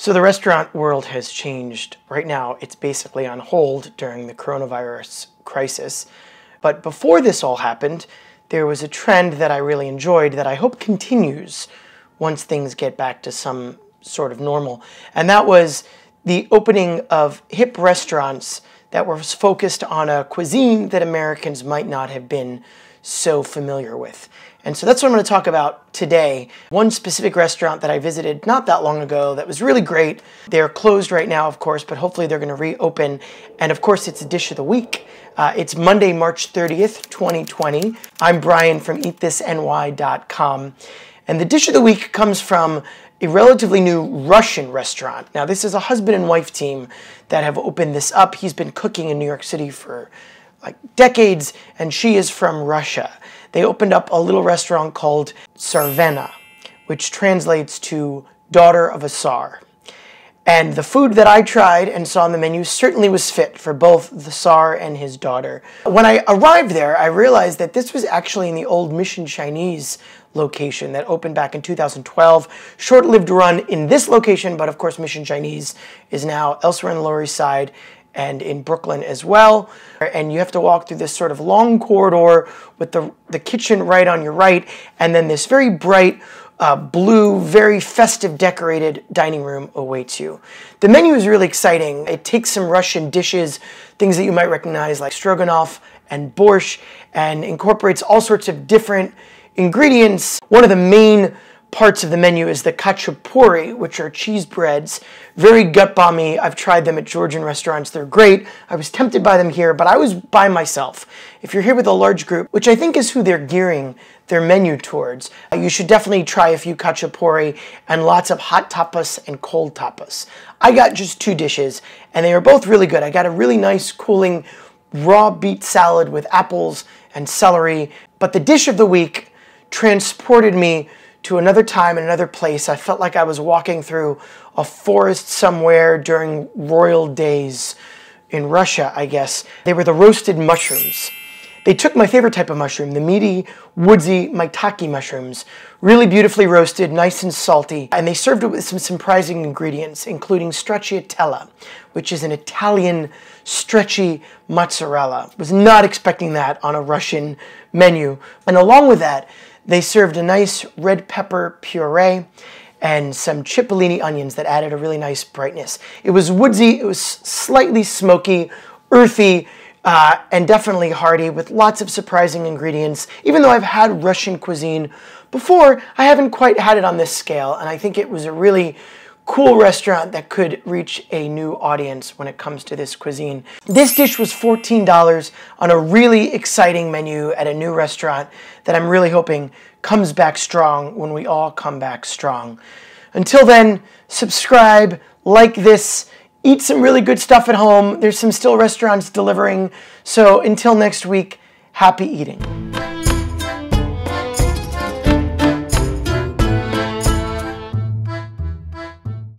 So the restaurant world has changed. Right now, it's basically on hold during the coronavirus crisis. But before this all happened, there was a trend that I really enjoyed that I hope continues once things get back to some sort of normal. And that was the opening of hip restaurants that were focused on a cuisine that Americans might not have been so familiar with. And so that's what I'm going to talk about today. One specific restaurant that I visited not that long ago that was really great. They're closed right now, of course, but hopefully they're going to reopen. And of course, it's a dish of the week. It's Monday, March 30th, 2020. I'm Brian from eatthisny.com. And the dish of the week comes from a relatively new Russian restaurant. Now, this is a husband and wife team that have opened this up. He's been cooking in New York City for like decades, and she is from Russia. They opened up a little restaurant called Tzarevna, which translates to daughter of a tzar. And the food that I tried and saw on the menu certainly was fit for both the tzar and his daughter. When I arrived there, I realized that this was actually in the old Mission Chinese location that opened back in 2012. Short-lived run in this location, but of course Mission Chinese is now elsewhere on the Lower East Side and in Brooklyn as well. And you have to walk through this sort of long corridor with the kitchen right on your right, and then this very bright blue, very festive decorated dining room awaits you. The menu is really exciting. It takes some Russian dishes, things that you might recognize like stroganoff and borscht, and incorporates all sorts of different ingredients. One of the main parts of the menu is the khachapuri, which are cheese breads, very gut bomby. I've tried them at Georgian restaurants. They're great. I was tempted by them here, but I was by myself. If you're here with a large group, which I think is who they're gearing their menu towards, you should definitely try a few khachapuri and lots of hot tapas and cold tapas. I got just 2 dishes, and they were both really good. I got a really nice cooling raw beet salad with apples and celery, but the dish of the week transported me to another time and another place. I felt like I was walking through a forest somewhere during royal days in Russia, I guess. They were the roasted mushrooms. They took my favorite type of mushroom, the meaty, woodsy maitake mushrooms, really beautifully roasted, nice and salty, and they served it with some surprising ingredients, including stracciatella, which is an Italian stretchy mozzarella. Was not expecting that on a Russian menu. And along with that, they served a nice red pepper puree and some cipollini onions that added a really nice brightness. It was woodsy, it was slightly smoky, earthy, and definitely hearty with lots of surprising ingredients. Even though I've had Russian cuisine before, I haven't quite had it on this scale, and I think it was a really cool restaurant that could reach a new audience when it comes to this cuisine. This dish was $14 on a really exciting menu at a new restaurant that I'm really hoping comes back strong when we all come back strong. Until then, subscribe, like this, eat some really good stuff at home. There's some still restaurants delivering. So until next week, happy eating.